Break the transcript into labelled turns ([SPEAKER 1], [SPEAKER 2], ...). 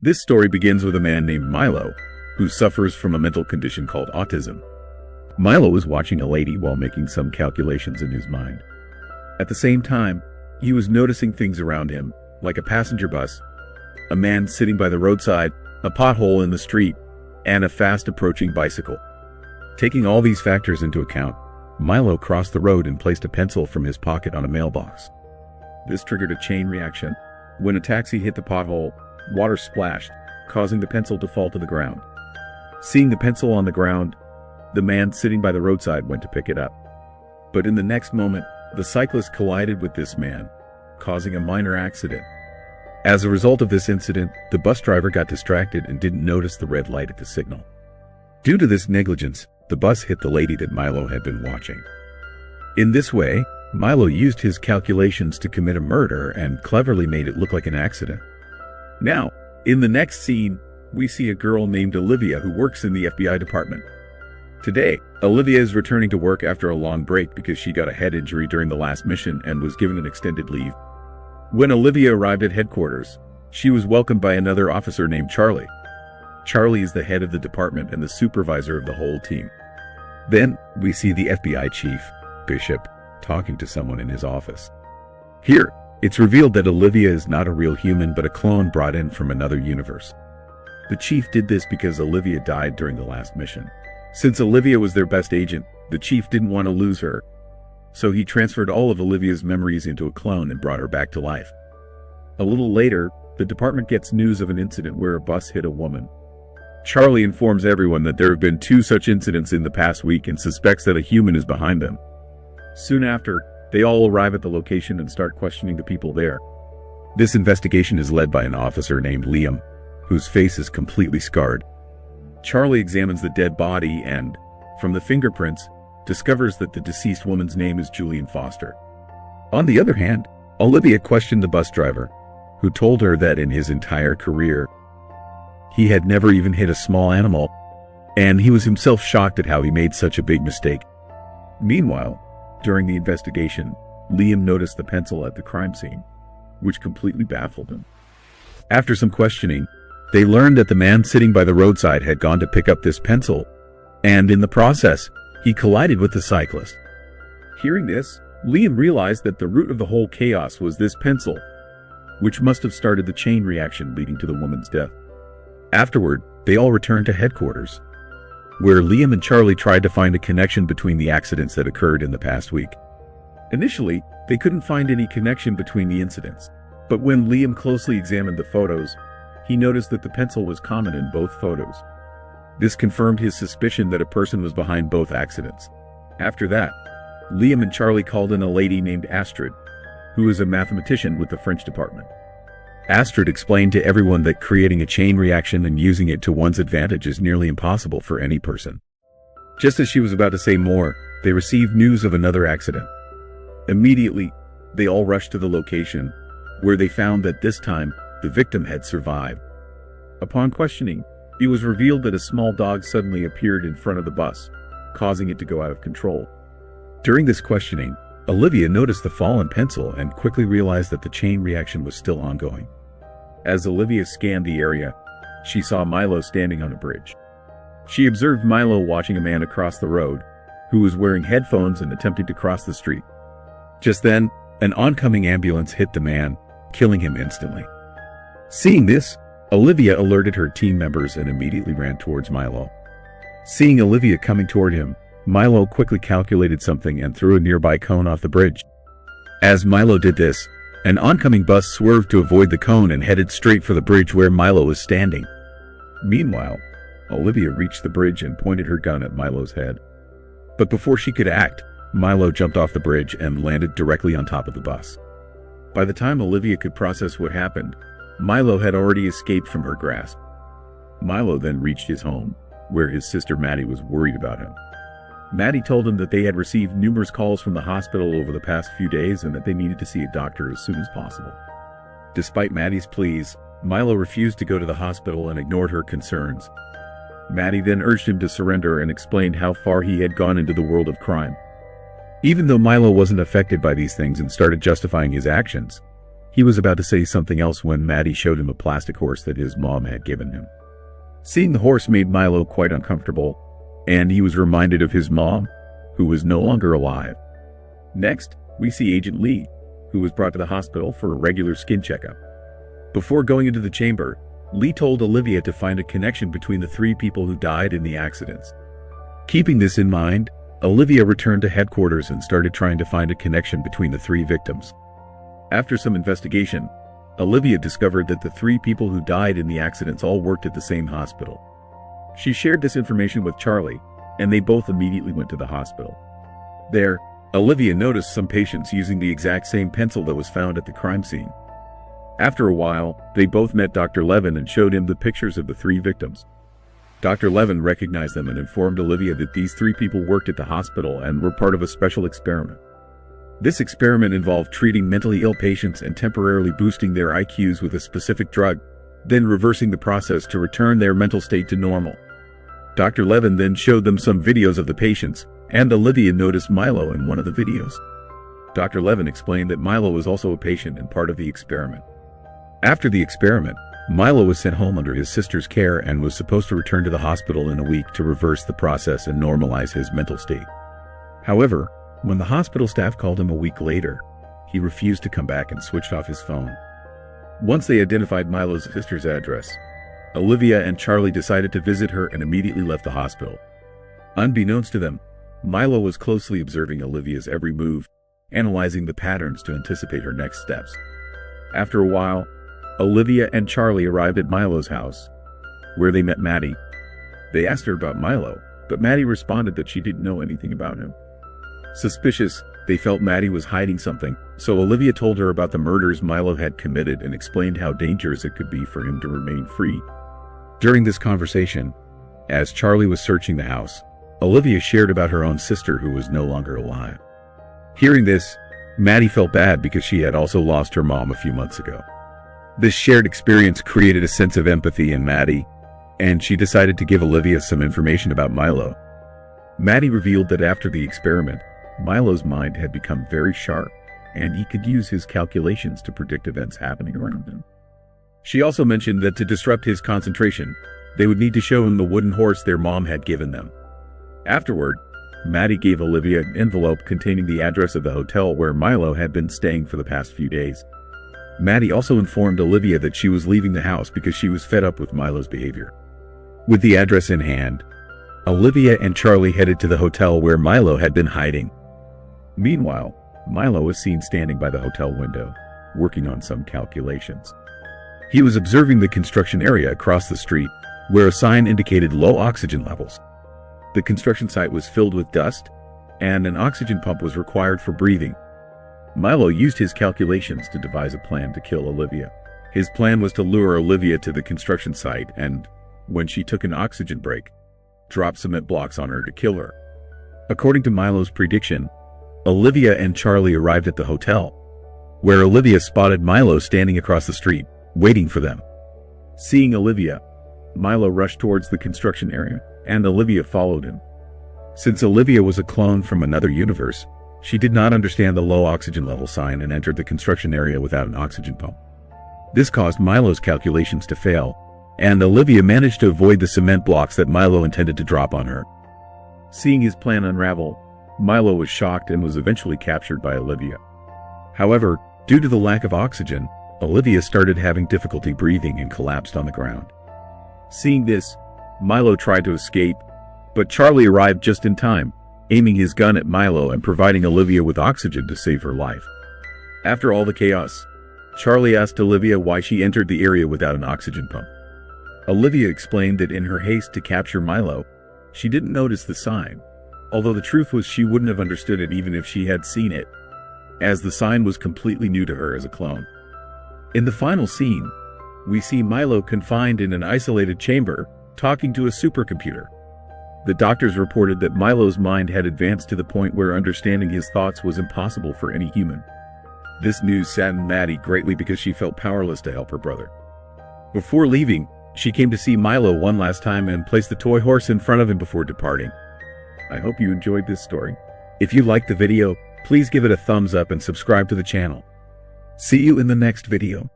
[SPEAKER 1] This story begins with a man named Milo, who suffers from a mental condition called autism. Milo was watching a lady while making some calculations in his mind. At the same time, he was noticing things around him, like a passenger bus, a man sitting by the roadside, a pothole in the street, and a fast-approaching bicycle. Taking all these factors into account, Milo crossed the road and placed a pencil from his pocket on a mailbox. This triggered a chain reaction. When a taxi hit the pothole, water splashed, causing the pencil to fall to the ground. Seeing the pencil on the ground, the man sitting by the roadside went to pick it up. But in the next moment, the cyclist collided with this man, causing a minor accident. As a result of this incident, the bus driver got distracted and didn't notice the red light at the signal. Due to this negligence, the bus hit the lady that Milo had been watching. In this way, Milo used his calculations to commit a murder and cleverly made it look like an accident. Now, in the next scene, we see a girl named Olivia who works in the FBI department. Today, Olivia is returning to work after a long break because she got a head injury during the last mission and was given an extended leave. When Olivia arrived at headquarters, she was welcomed by another officer named Charlie. Charlie is the head of the department and the supervisor of the whole team. Then, we see the FBI chief, Bishop, talking to someone in his office. Here, it's revealed that Olivia is not a real human but a clone brought in from another universe. The chief did this because Olivia died during the last mission. Since Olivia was their best agent, the chief didn't want to lose her, so he transferred all of Olivia's memories into a clone and brought her back to life. A little later, the department gets news of an incident where a bus hit a woman. Charlie informs everyone that there have been 2 such incidents in the past week and suspects that a human is behind them. Soon after, they all arrive at the location and start questioning the people there. This investigation is led by an officer named Liam, whose face is completely scarred. Charlie examines the dead body and, from the fingerprints, discovers that the deceased woman's name is Julian Foster. On the other hand, Olivia questioned the bus driver, who told her that in his entire career, he had never even hit a small animal, and he was himself shocked at how he made such a big mistake. Meanwhile, during the investigation, Liam noticed the pencil at the crime scene, which completely baffled him. After some questioning, they learned that the man sitting by the roadside had gone to pick up this pencil, and in the process, he collided with the cyclist. Hearing this, Liam realized that the root of the whole chaos was this pencil, which must have started the chain reaction leading to the woman's death. Afterward, they all returned to headquarters, where Liam and Charlie tried to find a connection between the accidents that occurred in the past week. Initially, they couldn't find any connection between the incidents, but when Liam closely examined the photos, he noticed that the pencil was common in both photos. This confirmed his suspicion that a person was behind both accidents. After that, Liam and Charlie called in a lady named Astrid, who is a mathematician with the French department. Astrid explained to everyone that creating a chain reaction and using it to one's advantage is nearly impossible for any person. Just as she was about to say more, they received news of another accident. Immediately, they all rushed to the location, where they found that this time, the victim had survived. Upon questioning, it was revealed that a small dog suddenly appeared in front of the bus, causing it to go out of control. During this questioning, Olivia noticed the fallen pencil and quickly realized that the chain reaction was still ongoing. As Olivia scanned the area, she saw Milo standing on a bridge. She observed Milo watching a man across the road, who was wearing headphones and attempting to cross the street. Just then, an oncoming ambulance hit the man, killing him instantly. Seeing this, Olivia alerted her team members and immediately ran towards Milo. Seeing Olivia coming toward him, Milo quickly calculated something and threw a nearby cone off the bridge. As Milo did this, an oncoming bus swerved to avoid the cone and headed straight for the bridge where Milo was standing. Meanwhile, Olivia reached the bridge and pointed her gun at Milo's head. But before she could act, Milo jumped off the bridge and landed directly on top of the bus. By the time Olivia could process what happened, Milo had already escaped from her grasp. Milo then reached his home, where his sister Maddie was worried about him. Maddie told him that they had received numerous calls from the hospital over the past few days and that they needed to see a doctor as soon as possible. Despite Maddie's pleas, Milo refused to go to the hospital and ignored her concerns. Maddie then urged him to surrender and explained how far he had gone into the world of crime. Even though Milo wasn't affected by these things and started justifying his actions, He was about to say something else when Maddie showed him a plastic horse that his mom had given him. Seeing the horse made Milo quite uncomfortable, and he was reminded of his mom, who was no longer alive. Next, we see Agent Lee, who was brought to the hospital for a regular skin checkup. Before going into the chamber, Lee told Olivia to find a connection between the 3 people who died in the accidents. Keeping this in mind, Olivia returned to headquarters and started trying to find a connection between the 3 victims. After some investigation, Olivia discovered that the 3 people who died in the accidents all worked at the same hospital. She shared this information with Charlie, and they both immediately went to the hospital. There, Olivia noticed some patients using the exact same pencil that was found at the crime scene. After a while, they both met Dr. Levin and showed him the pictures of the 3 victims. Dr. Levin recognized them and informed Olivia that these 3 people worked at the hospital and were part of a special experiment. This experiment involved treating mentally ill patients and temporarily boosting their IQs with a specific drug, then reversing the process to return their mental state to normal. Dr. Levin then showed them some videos of the patients, and Olivia noticed Milo in one of the videos. Dr. Levin explained that Milo was also a patient and part of the experiment. After the experiment, Milo was sent home under his sister's care and was supposed to return to the hospital in a week to reverse the process and normalize his mental state. However, when the hospital staff called him a week later, he refused to come back and switched off his phone. Once they identified Milo's sister's address, Olivia and Charlie decided to visit her and immediately left the hospital. Unbeknownst to them, Milo was closely observing Olivia's every move, analyzing the patterns to anticipate her next steps. After a while, Olivia and Charlie arrived at Milo's house, where they met Maddie. They asked her about Milo, but Maddie responded that she didn't know anything about him. Suspicious, they felt Maddie was hiding something, so Olivia told her about the murders Milo had committed and explained how dangerous it could be for him to remain free. During this conversation, as Charlie was searching the house, Olivia shared about her own sister who was no longer alive. Hearing this, Maddie felt bad because she had also lost her mom a few months ago. This shared experience created a sense of empathy in Maddie, and she decided to give Olivia some information about Milo. Maddie revealed that after the experiment, Milo's mind had become very sharp, and he could use his calculations to predict events happening around him. She also mentioned that to disrupt his concentration, they would need to show him the wooden horse their mom had given them. Afterward, Maddie gave Olivia an envelope containing the address of the hotel where Milo had been staying for the past few days. Maddie also informed Olivia that she was leaving the house because she was fed up with Milo's behavior. With the address in hand, Olivia and Charlie headed to the hotel where Milo had been hiding. Meanwhile, Milo was seen standing by the hotel window, working on some calculations. He was observing the construction area across the street, where a sign indicated low oxygen levels. The construction site was filled with dust, and an oxygen pump was required for breathing. Milo used his calculations to devise a plan to kill Olivia. His plan was to lure Olivia to the construction site and, when she took an oxygen break, drop cement blocks on her to kill her. According to Milo's prediction, Olivia and Charlie arrived at the hotel, where Olivia spotted Milo standing across the street, waiting for them. Seeing Olivia, Milo rushed towards the construction area, and Olivia followed him. Since Olivia was a clone from another universe, she did not understand the low oxygen level sign and entered the construction area without an oxygen pump. This caused Milo's calculations to fail, and Olivia managed to avoid the cement blocks that Milo intended to drop on her. Seeing his plan unravel, Milo was shocked and was eventually captured by Olivia. However, due to the lack of oxygen, Olivia started having difficulty breathing and collapsed on the ground. Seeing this, Milo tried to escape, but Charlie arrived just in time, aiming his gun at Milo and providing Olivia with oxygen to save her life. After all the chaos, Charlie asked Olivia why she entered the area without an oxygen pump. Olivia explained that in her haste to capture Milo, she didn't notice the sign, although the truth was she wouldn't have understood it even if she had seen it, as the sign was completely new to her as a clone. In the final scene, we see Milo confined in an isolated chamber, talking to a supercomputer. The doctors reported that Milo's mind had advanced to the point where understanding his thoughts was impossible for any human. This news saddened Maddie greatly because she felt powerless to help her brother. Before leaving, she came to see Milo one last time and placed the toy horse in front of him before departing. I hope you enjoyed this story. If you liked the video, please give it a thumbs up and subscribe to the channel. See you in the next video.